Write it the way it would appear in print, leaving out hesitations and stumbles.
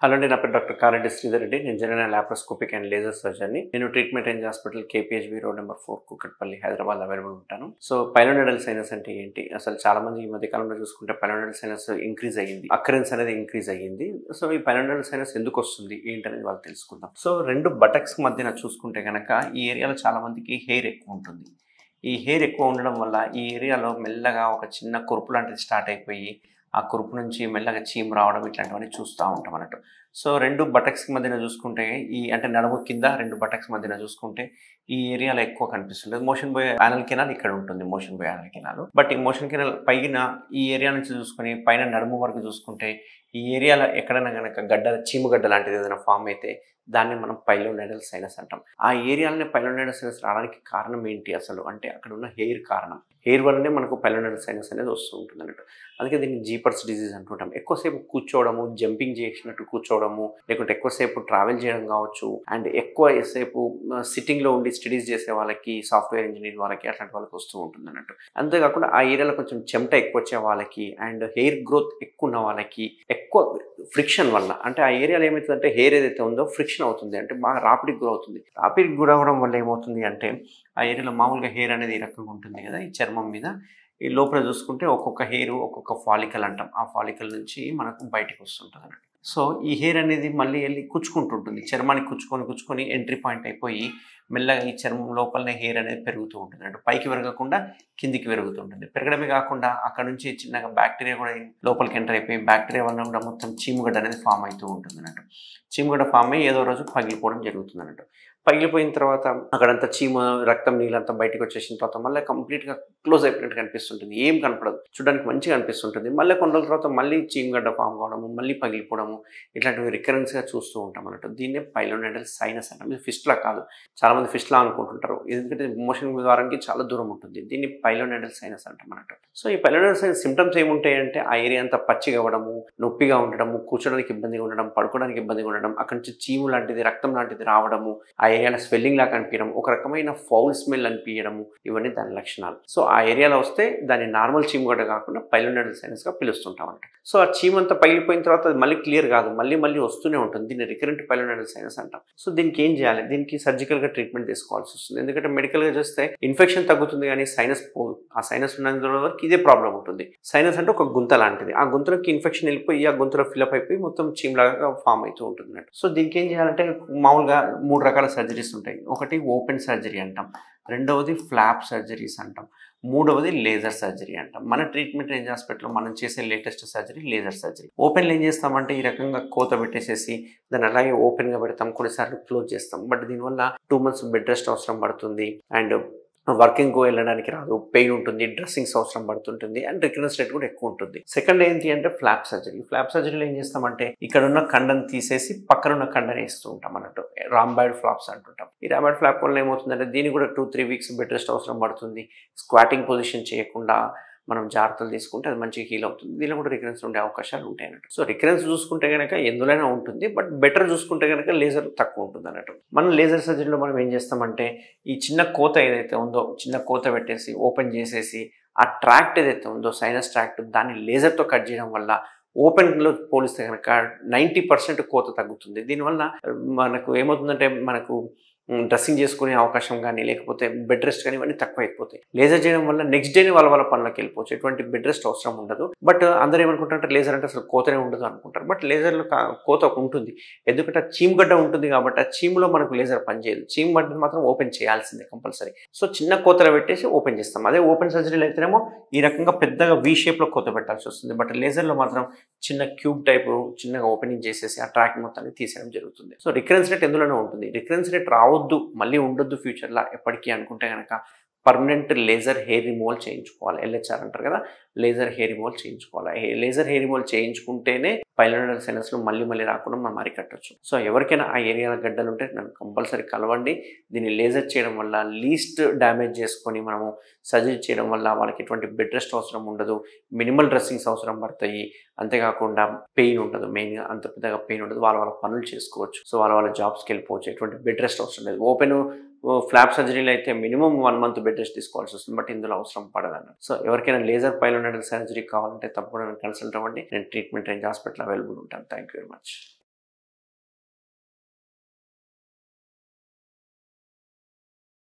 Hello అండి, నా పేరు డాక్టర్ కారెడ్డి శ్రీధర్ రెడ్డి. నేను జనరల్ లాప్రోస్కోపిక్ అండ్ లేజర్ సర్జన్ని. నేను treatment range hospital KPHB road number 4 Kukatpally Hyderabad available ఉంటాను. సో పైలోనెడల్ సైనస్ అంటే ఏంటి, అసలు చాలా మంది ఈ మధ్య కాలంలో చూసుకుంటే పైలోనెడల్ సైనస్ ఇంక్రీజ్ అయ్యింది, అక్కరెన్స్ అనేది ఇంక్రీజ్ అయ్యింది. సో ఈ పైలోనెడల్ సైనస్ ఎందుకు వస్తుంది ఏంటనేది వాళ్ళు తెలుసుకుందాం. సో రెండు బటక్స్ మధ్యన చూసుకుంటే కనుక ఈ ఏరియాలో చాలా మందికి హెయిర్ ఎక్కువ ఉంటుంది. ఈ హెయిర్ ఎక్కువ ఉండడం వల్ల ఈ ఏరియాలో మెల్లగా ఒక చిన్న కురుపు లాంటిది స్టార్ట్ అయిపోయి ఆ కురుపు నుంచి మెల్లగా చీము రావడం ఇట్లాంటివన్నీ చూస్తూ ఉంటాం అన్నట్టు. సో రెండు బటక్స్ మధ్యన చూసుకుంటే అంటే నడుము కింద రెండు బటక్స్ మధ్యన చూసుకుంటే ఈ ఏరియాలో ఎక్కువ కనిపిస్తుంది. మోషన్ పోయే యానల్ కెనాల్ ఇక్కడ ఉంటుంది, మోషన్ పోయే యానల్ కెనాల్. బట్ ఈ మోషన్ కెనాల్ పైన ఈ ఏరియా నుంచి చూసుకొని పైన నడుము వరకు చూసుకుంటే ఈ ఏరియాలో ఎక్కడైనా కనుక చీము గడ్డ లాంటిది ఏదైనా ఫామ్ అయితే దాన్ని మనం పైలోనెడల్ సైనస్ అంటాం. ఆ ఏరియాలోనే పైలోనెడల్ సైనస్ రావడానికి కారణం ఏంటి అసలు అంటే అక్కడ ఉన్న హెయిర్ కారణం. హెయిర్ వల్లనే మనకు పైలోనెడల్ సైనస్ అనేది వస్తూ ఉంటుంది అన్నట్టు. అందుకే దీన్ని జీపర్స్ డిజీజ్ అంటుంటాం. ఎక్కువసేపు కూర్చోవడము, జంపింగ్ చేసినట్టు కూర్చోవడము, లేకుంటే ఎక్కువసేపు ట్రావెల్ చేయడం కావచ్చు, అండ్ ఎక్కువసేపు సిట్టింగ్లో ఉండి స్టడీస్ చేసే వాళ్ళకి, సాఫ్ట్వేర్ ఇంజనీర్ వాళ్ళకి అట్లాంటి వాళ్ళకి వస్తూ ఉంటుంది అన్నట్టు. అంతేకాకుండా ఆ ఏరియాలో కొంచెం చెమట ఎక్కువ వచ్చే వాళ్ళకి అండ్ హెయిర్ గ్రోత్ ఎక్కువ ఉన్న వాళ్ళకి ఎక్కువ ఫ్రిక్షన్ వల్ల, అంటే ఆ ఏరియాలో ఏమవుతుందంటే హెయిర్ ఏదైతే ఉందో ఫ్రిక్షన్ అవుతుంది, అంటే బాగా రాపిడికి గురి అవుతుంది. రాపిడికి గురి అవ్వడం వల్ల ఏమవుతుంది అంటే ఆ ఏరియాలో మామూలుగా హెయిర్ అనేది ఈ రకంగా ఉంటుంది కదా, ఈ చర్మం మీద ఈ లోపల చూసుకుంటే ఒక్కొక్క హెయిర్ ఒక్కొక్క ఫాలికల్ అంటాం. ఆ ఫాలికల్ నుంచి మనకు బయటకు వస్తుంటుంది అన్నట్టు. సో ఈ హెయిర్ అనేది మళ్ళీ వెళ్ళి కుచ్చుకుంటుంటుంది, చర్మానికి కుచ్చుకొని ఎంట్రీ పాయింట్ అయిపోయి మెల్లగా ఈ చర్మం లోపలనే హెయిర్ అనేది పెరుగుతూ ఉంటుంది. అంటే పైకి పెరగకుండా కిందికి పెరుగుతుంటుంది. పెరగడమే కాకుండా అక్కడ నుంచి చిన్నగా బ్యాక్టీరియా కూడా లోపలికి ఎంటర్ అయిపోయి బ్యాక్టీరియా వల్ల కూడా మొత్తం చీముగడ్డ అనేది ఫామ్ అవుతూ ఉంటుంది అన్నట్టు. చీముగడ్డ ఫామ్ అయ్యి ఏదో రోజు పగిలిపోవడం జరుగుతుంది అన్నట్టు. పగిలిపోయిన తర్వాత అక్కడంతా చీమ రక్తం నీళ్ళంతా బయటకు వచ్చేసిన తర్వాత మళ్ళీ కంప్లీట్గా క్లోజ్ అయిపోయినట్టు కనిపిస్తుంటుంది, ఏం కనపడదు, చూడడానికి మంచిగా అనిపిస్తుంటుంది. మళ్ళీ కొన్ని రోజుల తర్వాత మళ్ళీ చీమగడ్డ ఫామ్ కావడము, మళ్ళీ పగిలిపోవడము ఇట్లాంటివి రికరెన్స్గా చూస్తూ ఉంటాం అన్నట్టు. దీన్నే పైలోనెడల్ సైనస్ అంటాం. ఇది ఫిస్ట్లా కాదు, చాలామంది ఫిస్ట్లా అనుకుంటుంటారు, ఎందుకంటే మోషన్ ద్వారానికి చాలా దూరం ఉంటుంది. దీన్ని పైలోనెడల్ సైనస్ అంటాం అన్నట్టు. సో ఈ పైలోనెడల్ సైనస్ సిమ్టమ్స్ ఏముంటాయంటే ఆ ఏరియా అంతా పచ్చిగా అవ్వడము, నొప్పిగా ఉండడము, కూర్చోడానికి ఇబ్బందిగా ఉండడం, పడుకోవడానికి ఇబ్బందిగా ఉండడం, అక్కడి నుంచి చీము లాంటిది రక్తం లాంటిది రావడము, ఆ ఏరియాలో స్వెల్లింగ్ లాగా అనిపించడం, ఒక రకమైన ఫౌల్ స్మెల్ అనిపించడము, ఇవన్నీ దాని లక్షణాలు. సో ఆ ఏరియాలో వస్తే దాన్ని నార్మల్ చీమగడ్డ కాకుండా పైలోనెడల్ సైనస్గా పిలుస్తుంటాం అన్నట్టు. సో ఆ చీమంతా పగిలిపోయిన తర్వాత అది మళ్ళీ క్లియర్ కాదు, మళ్ళీ వస్తూనే ఉంటుంది. దీన్ని రికరెంట్ పైలోనెడల్ సైనస్ అంటాం. సో దీనికి ఏం చేయాలి, దీనికి సర్జికల్గా ట్రీట్మెంట్ తీసుకోవాల్సి వస్తుంది. ఎందుకంటే మెడికల్గా చేస్తే ఇన్ఫెక్షన్ తగ్గుతుంది కానీ సైనస్ పోదు. ఆ సైనస్ ఉన్నందులో వరకు ఇదే ప్రాబ్లం ఉంటుంది. సైనస్ అంటే ఒక గుంత లాంటిది, ఆ గుంతలోకి ఇన్ఫెక్షన్ వెళ్ళిపోయి ఆ గుంతలో ఫిల్అప్ అయిపోయి మొత్తం చీమలాగా ఫామ్ అవుతూ ఉంటుంది అన్నట్టు. సో దీనికి ఏం చేయాలంటే మామూలుగా 3 రకాల సర్జరీస్ ఉంటాయి. ఒకటి ఓపెన్ సర్జరీ అంటాం, రెండవది ఫ్లాప్ సర్జరీస్ అంటాం, మూడవది లేజర్ సర్జరీ అంటాం. మన ట్రీట్మెంట్ రేంజ్ హాస్పిటల్లో మనం చేసే లేటెస్ట్ సర్జరీ లేజర్ సర్జరీ. ఓపెన్లో ఏం చేస్తామంటే ఈ రకంగా కోత పెట్టేసేసి దాన్ని అలాగే ఓపెన్గా పెడతాం, కొన్నిసార్లు క్లోజ్ చేస్తాం. బట్ దీనివల్ల 2 months బెడ్ రెస్ట్ అవసరం పడుతుంది అండ్ వర్కింగ్ వెళ్ళడానికి రాదు, పెయిన్ ఉంటుంది, డ్రెస్సింగ్స్ అవసరం పడుతుంటుంది అండ్ రికరెన్స్ రేట్ కూడా ఎక్కువ ఉంటుంది. సెకండ్ ఏంటి అంటే ఫ్లాప్ సర్జరీ. ఫ్లాప్ సర్జరీలో ఏం చేస్తామంటే ఇక్కడ ఉన్న కండను తీసేసి పక్కన ఉన్న కండని వేస్తూ ఉంటాం అన్నట్టు. రాంబాయిడ్ ఫ్లాప్స్ అంటుంటాం. ఈ రాంబాయిడ్ ఫ్లాప్ వల్ల ఏమవుతుందంటే దీనికి కూడా 2-3 weeks బెడ్ రెస్ట్ అవసరం పడుతుంది. స్క్వాటింగ్ పొజిషన్ చేయకుండా మనం జాగ్రత్తలు తీసుకుంటే అది మంచిగా హీల్ అవుతుంది. దీనిలో కూడా రికరెన్స్ ఉండే అవకాశాలు ఉంటాయి అన్నట్టు. సో రికరెన్స్ చూసుకుంటే కనుక ఎందులోనే ఉంటుంది, బట్ బెటర్ చూసుకుంటే కనుక లేజర్ తక్కువ ఉంటుంది అన్నట్టు. మనం లేజర్ సర్జరీలో మనం ఏం చేస్తామంటే ఈ చిన్న కోత ఏదైతే ఉందో, చిన్న కోత పెట్టేసి ఓపెన్ చేసేసి ఆ ట్రాక్ట్ ఏదైతే ఉందో సైనస్ ట్రాక్ట్, దాన్ని లేజర్తో కట్ చేయడం వల్ల ఓపెన్లో పోలిస్తే కనుక 90% కోత తగ్గుతుంది. దీనివల్ల మనకు ఏమవుతుందంటే మనకు డ్రెస్సింగ్ చేసుకునే అవకాశం కానీ లేకపోతే బెడ్ రెస్ట్ కానీ ఇవన్నీ తక్కువ అయిపోతాయి. లేజర్ చేయడం వల్ల నెక్స్ట్ డేని వాళ్ళ పనులకు వెళ్ళిపోవచ్చు, ఎటువంటి బెడ్ రెస్ట్ అవసరం ఉండదు. బట్ అందరూ ఏమనుకుంటారంటే లేజర్ అంటే అసలు కోతనే ఉండదు అనుకుంటారు. బట్ లేజర్లో కోత ఉంటుంది, ఎందుకంటే ఆ చీమగడ్డ ఉంటుంది కాబట్టి ఆ చీములో మనకు లేజర్ పనిచేయదు. చీమగడ్డను మాత్రం ఓపెన్ చేయాల్సిందే కంపల్సరీ. సో చిన్న కోతలు పెట్టేసి ఓపెన్ చేస్తాం. అదే ఓపెన్ సర్జరీలో అయితేనేమో ఈ రకంగా పెద్దగా వీ షేప్లో కోత పెట్టాల్సి వస్తుంది. బట్ లేజర్లో మాత్రం చిన్న క్యూబ్ టైపు చిన్నగా ఓపెనింగ్ చేసేసి ఆ ట్రాక్ మొత్తాన్ని తీసేయడం జరుగుతుంది. సో రికరెన్స్ రేట్ ఎందులోనే ఉంటుంది. రికరెన్స్ రేట్ రావద్దు, మళ్ళీ ఉండొద్దు ఫ్యూచర్లో ఎప్పటికీ అనుకుంటే కనుక పర్మనెంట్ లేజర్ హెయిర్ రిమూవల్ చేయించుకోవాలి. LHR అంటారు కదా, లేజర్ హెయిర్ రిమూవల్ చేయించుకోవాలి. లేజర్ హెయిర్ రిమూవల్ చేయించుకుంటేనే పైలోనెడల్ సైనస్లో మళ్ళీ రాకుండా మనం అరికట్టచ్చు. సో ఎవరికైనా ఆ ఏరియాలో గడ్డలు ఉంటే నన్ను కంపల్సరీ కలవండి. దీన్ని లేజర్ చేయడం వల్ల లీస్ట్ డ్యామేజ్ చేసుకొని మనము సర్జరీ చేయడం వల్ల వాళ్ళకి ఎటువంటి బెడ్ రెస్ట్ అవసరం ఉండదు, మినిమల్ డ్రెస్సింగ్స్ అవసరం పడతాయి. అంతేకాకుండా పెయిన్ ఉండదు, మెయిన్గా అంత పెద్దగా పెయిన్ ఉండదు, వాళ్ళ పనులు చేసుకోవచ్చు. సో వాళ్ళ జాబ్స్కి వెళ్ళిపోవచ్చు, ఎటువంటి బెడ్ రెస్ట్ అవసరం లేదు. ఓపెన్ ఫ్లాప్ సర్జరీలో అయితే మినిమం 1 month బెడ్ రెస్ట్ తీసుకోవాల్సి వస్తుంది, బట్ ఇందులో అవసరం పడదన్న. సో ఎవరికైనా లేజర్ పైలోనెడల్ సర్జరీ కావాలంటే తప్పకుండా కన్సల్ట్ అవ్వండి. నేను ట్రీట్మెంట్ రేంజ్ హాస్పిటల్ అవైలబుల్ ఉంటాను. Thank you very much.